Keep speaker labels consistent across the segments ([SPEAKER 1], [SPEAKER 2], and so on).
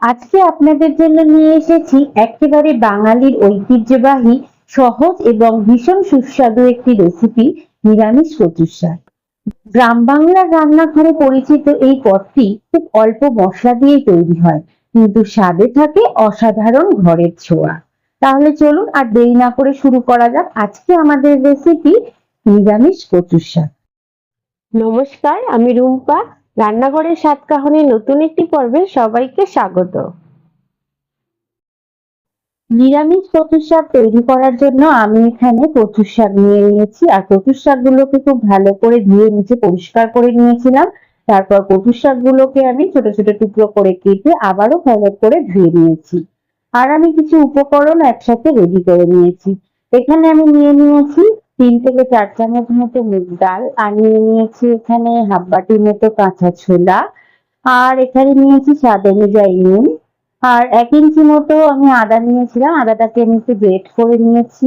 [SPEAKER 1] আজকে আপনাদের জন্য নিয়ে এসেছি একেবারে বাঙালির ঐতিহ্যবাহী সহজ এবং ভীষণ সুস্বাদু একটি রেসিপি, নিরামিষ কচুর শাক। গ্রাম বাংলার রান্নাঘরে পরিচিত এই পদটি খুব অল্প মশলা দিয়ে তৈরি হয়, কিন্তু স্বাদে থাকে অসাধারণ ঘরের ছোঁয়া। তাহলে চলুন আর দেরি না করে শুরু করা যাক আজকে আমাদের রেসিপি, নিরামিষ কচুর শাক।
[SPEAKER 2] নমস্কার, আমি রুম্পা। রান্নাঘরের স্বাদ কাহনের নতুন একটি পর্বে সবাইকে স্বাগত।
[SPEAKER 1] নিরামিষ কচুর শাক তৈরি করার জন্য আমি এখানে কচুর শাক নিয়ে নিয়েছি, আর কচুর শাকগুলোকে খুব ভালো করে ধুয়ে নিচে পরিষ্কার করে নিয়েছিলাম। তারপর কচুর শাকগুলোকে আমি ছোট ছোট টুকরো করে কেটে আবারও ভালো করে ধুয়ে নিয়েছি। আর আমি কিছু উপকরণ একসাথে রেডি করে নিয়েছি। এখানে আমি নিয়ে নিয়েছি 3 থেকে 4 চামচ মতো মুগ ডাল, আর নিয়ে নিয়েছি এখানে হাফ বাটির মতো কাঁচা ছোলা, আর এখানে নিয়েছি স্বাদ অনুযায়ী নুন, আর 1 ইঞ্চি মতো আমি আদা নিয়েছিলাম, আদাটাকে আমি একটু গ্রেট করে নিয়েছি।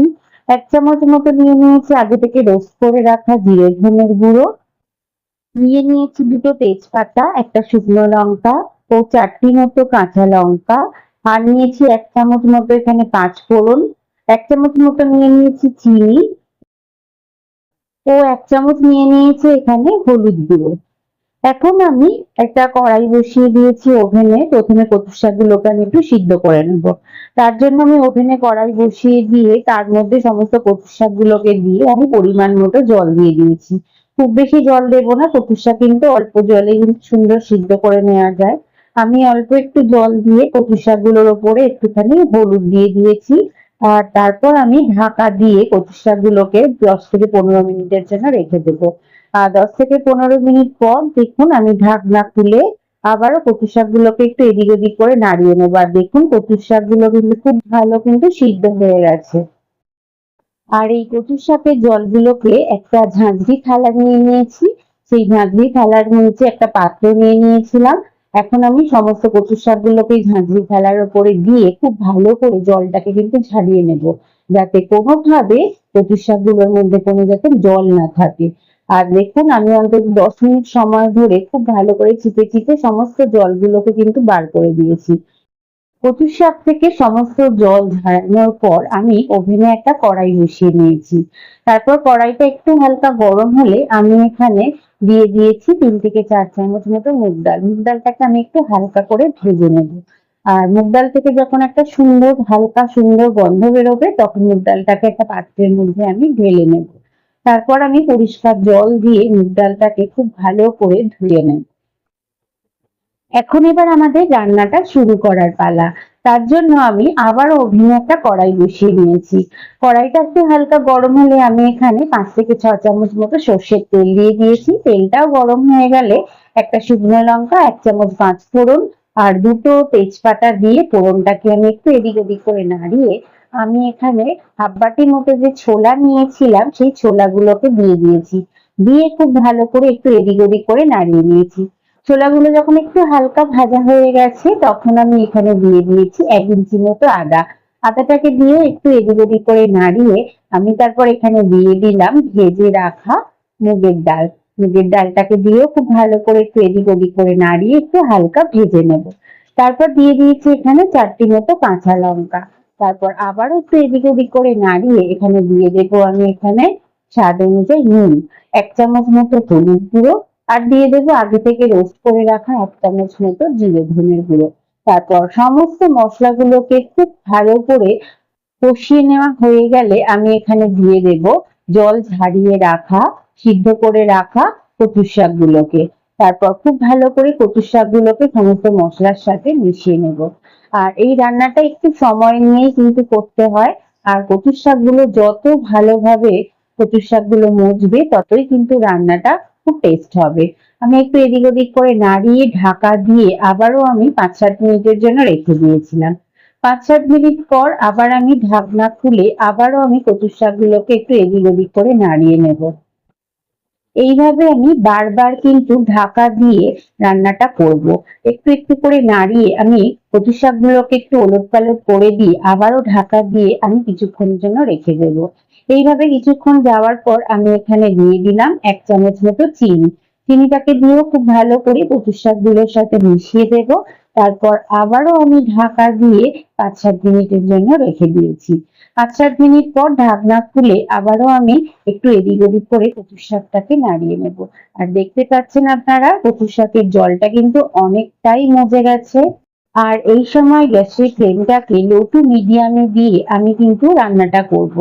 [SPEAKER 1] 1 চামচ মতো নিয়ে নিয়েছি আগে থেকে রোস্ট করে রাখা জিরে ধনের গুঁড়ো, নিয়ে নিয়েছি 2টো তেজপাতা, একটা শুকনো লঙ্কা ও 4টি মতো কাঁচা লঙ্কা, আর নিয়েছি 1 চামচ মতো এখানে পাঁচফোড়ন, 1 চামচ মতো নিয়ে নিয়েছি চিনি, ও 1 চামচ নিয়ে নিয়েছি এখানে হলুদ গুঁড়ো। এখন আমি একটা কড়াই বসিয়ে দিয়েছি ওভেনে। প্রথমে কচুর শাকগুলোকে আমি একটু সিদ্ধ করে নেব। তার জন্য আমি ওভেনে কড়াই বসিয়ে দিয়ে তার মধ্যে সমস্ত কচুর শাকগুলোকে দিয়ে আমি পরিমাণ মতো জল দিয়ে দিয়েছি। খুব বেশি জল দেবো না, কচুর শাক কিন্তু অল্প জলে কিন্তু সুন্দর সিদ্ধ করে নেওয়া যায়। আমি অল্প একটু জল দিয়ে কচুর শাকগুলোর ওপরে একটুখানি হলুদ দিয়ে দিয়েছি, আর তারপর আমি ঢাকা দিয়ে কচুর শাকগুলোকে 10 থেকে 15 মিনিটের জন্য রেখে দেবো। 10 থেকে 15 মিনিট পর দেখুন আমি ঢাকনা খুলে আবারও কচু শাকগুলোকে একটু এদিক ওদিক করে নাড়িয়ে নেবো। আর দেখুন কচু শাকগুলো কিন্তু খুব ভালো কিন্তু সিদ্ধ হয়ে গেছে। আর এই কচু শাকের জলগুলোকে একটা ঝাঁঝরি থালা নিয়ে নিয়েছি, সেই ঝাঁঝরি থালার নিচে একটা পাত্র নিয়ে নিয়েছিলাম। এখন আমি সমস্ত কচু শাকগুলোকে ঝাঁঝরি থালার উপরে দিয়ে খুব ভালো করে জলটাকে কিন্তু ঝারিয়ে নেব, যাতে কোনোভাবে কচু শাকগুলোর মধ্যে কোনো যাতে জল না থাকে। আর দেখুন আমি অন্তত 10 মিনিট সময় ধরে খুব ভালো করে চিপে চিপে সমস্ত জলগুলোকে কিন্তু বার করে দিয়েছি। কচু শাক থেকে সমস্ত জল ঝরানোর পর আমি ওভেনে একটা কড়াই বসিয়ে নিয়েছি। তারপর কড়াইটা একটু হালকা গরম হলে আমি এখানে দিয়ে দিয়েছি 3 থেকে 4 চামচ মতো মুগ ডাল। মুগ ডালটাকে আমি একটু হালকা করে ভেজে নেব। আর মুগ ডাল থেকে যখন একটা সুন্দর হালকা সুন্দর গন্ধ বেরোবে তখন মুগ ডালটাকে একটা পাত্রের মধ্যে আমি ঢেলে নেব। তারপর আমি পরিষ্কার জল দিয়ে মুগ ডালটাকে খুব ভালো করে ধুয়ে নেব। এখন এবার আমাদের রান্নাটা শুরু করার পালা। তার জন্য আমি আবার ওভেনে একটা কড়াই বসিয়ে নিয়েছি। কড়াইটা একটু হালকা গরম হলে আমি এখানে 5 থেকে 6 চামচ মতো সর্ষের তেল দিয়ে দিয়েছি। তেলটাও গরম হয়ে গেলে একটা শুকনো লঙ্কা, 1 চামচ পাঁচফোড়ন আর 2টো তেজপাতা দিয়ে ফোড়নটাকে আমি একটু এদিক ওদিক করে নাড়িয়ে আমি এখানে হাফ বাটি মতো যে ছোলা নিয়েছিলাম সেই ছোলাগুলোকে দিয়ে দিয়েছি। দিয়ে খুব ভালো করে একটু এদিক ওদিক করে নাড়িয়ে নিয়েছি। ছোলাগুলো যখন একটু হালকা ভাজা হয়ে গেছে তখন আমি এখানে দিয়ে দিয়েছি 1 ইঞ্চি মতো আদা। আদাটাকে দিয়ে একটু এদিক ওদিক করে নাড়িয়ে আমি তারপর এখানে দিয়ে দিলাম ভেজে রাখা মুগের ডাল। মুগের ডালটাকে দিয়েও খুব ভালো করে একটু এদিক ওদিক করে নাড়িয়ে একটু হালকা ভেজে নেব। তারপর দিয়ে দিয়েছি এখানে 4টি মতো কাঁচা লঙ্কা। তারপর আবারও একটু এদিক ওদিক করে নাড়িয়ে এখানে দিয়ে দেবো আমি এখানে স্বাদ অনুযায়ী নুন, 1 চামচ মতো হলুদ গুঁড়ো, আর দিয়ে দেবো আগে থেকে রোস্ট করে রাখা 1 চামচ মতো জিরে ধনের গুঁড়ো। তারপর সমস্ত মশলাগুলোকে খুব ভালো করে কষিয়ে নেওয়া হয়ে গেলে আমি এখানে দিয়ে দেব জল ঝারিয়ে রাখা সিদ্ধ করে রাখা কচুর শাকগুলোকে। তারপর খুব ভালো করে কচুর শাকগুলোকে সমস্ত মশলার সাথে মিশিয়ে নেব। আর এই রান্নাটা একটু সময় নিয়েই কিন্তু করতে হয়। আর কচুর শাকগুলো যত ভালোভাবে কচুর শাকগুলো মজবে ততই কিন্তু রান্নাটা খুব টেস্ট হবে। আমি একটু এদিক ওদিক করে নাড়িয়ে ঢাকা দিয়ে আবারও আমি 5-7 মিনিটের জন্য রেখে দিয়েছিলাম। 5-7 মিনিট পর আবার আমি ঢাকনা খুলে আবারও আমি কচুর শাকগুলোকে একটু এদিক ওদিক করে নাড়িয়ে নেব। এইভাবে আমি বারবার কিন্তু ঢাকা দিয়ে রান্নাটা করব। একটু একটু করে নাড়িয়ে আমি কচু শাকগুলোকে একটু ওলটপালট করে দিয়ে আবারও ঢাকা দিয়ে আমি কিছুক্ষণের জন্য রেখে দেবো। এইভাবে কিছুক্ষণ যাওয়ার পর আমি এখানে দিয়ে দিলাম 1 চামচ মতো চিনি। চিনিটাকে দিয়েও খুব ভালো করে কচুর শাকগুলোর সাথে মিশিয়ে দেব। তারপর আবারও আমি ঢাকা দিয়ে ৫-৭ মিনিটের জন্য রেখে দিয়েছি। ৫-৭ মিনিট পর ঢাকনা খুলে আবারও আমি একটু এদিক ওদিক করে কচুর শাকটাকে নাড়িয়ে নেব। আর দেখতে পাচ্ছেন আপনারা কচুর শাকের জলটা কিন্তু অনেকটাই মজে গেছে। আর এই সময় গ্যাসের ফ্লেমটাকে লো টু মিডিয়ামে দিয়ে আমি কিন্তু রান্নাটা করব।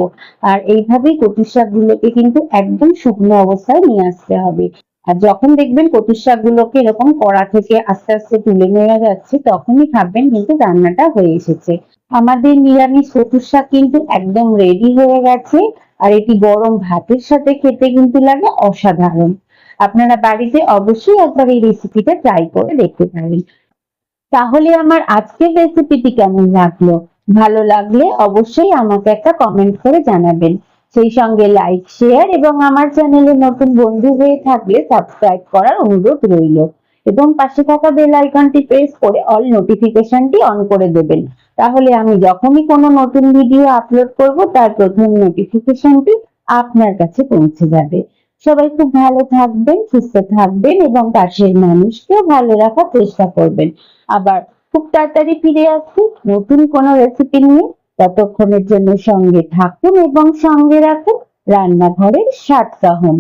[SPEAKER 1] আর এইভাবেই কচুর শাকগুলোকে কিন্তু একদম শুকনো অবস্থায় নিয়ে আসতে হবে। আর যখন দেখবেন কচুর শাকগুলোকে এরকম কড়া থেকে আস্তে আস্তে তুলে নেওয়া যাচ্ছে, তখনই ভাববেন কিন্তু রান্নাটা হয়ে এসেছে। আমাদের নিরামিষ কচুর শাক কিন্তু একদম রেডি হয়ে গেছে। আর এটি গরম ভাতের সাথে খেতে কিন্তু লাগে অসাধারণ। আপনারা বাড়িতে অবশ্যই একবার এই রেসিপিটা ট্রাই করে দেখতে পারেন। তাহলে আমার আজকের রেসিপিটি কেমন লাগলো? ভালো লাগলে অবশ্যই আমাকে একটা কমেন্ট করে জানাবেন। সেই সঙ্গে লাইক, শেয়ার এবং আমার চ্যানেলে নতুন বন্ধু হয়ে থাকলে সাবস্ক্রাইব করার অনুরোধ রইল। এবং পাশে থাকা বেল আইকনটি প্রেস করে অল নোটিফিকেশনটি অন করে দেবেন। তাহলে আমি যখনই কোনো নতুন ভিডিও আপলোড করব তার প্রথম নোটিফিকেশনটি আপনার কাছে পৌঁছে যাবে। সবাই খুব ভালো থাকবেন, সুস্থ থাকবেন এবং পাশের মানুষকেও ভালো রাখার চেষ্টা করবেন। আবার খুব তাড়াতাড়ি ফিরে আসছি নতুন কোনো রেসিপি নিয়ে। ততক্ষণের জন্য সঙ্গে থাকুন এবং সঙ্গে রাখুন রান্নাঘরের স্বাদ কাহন।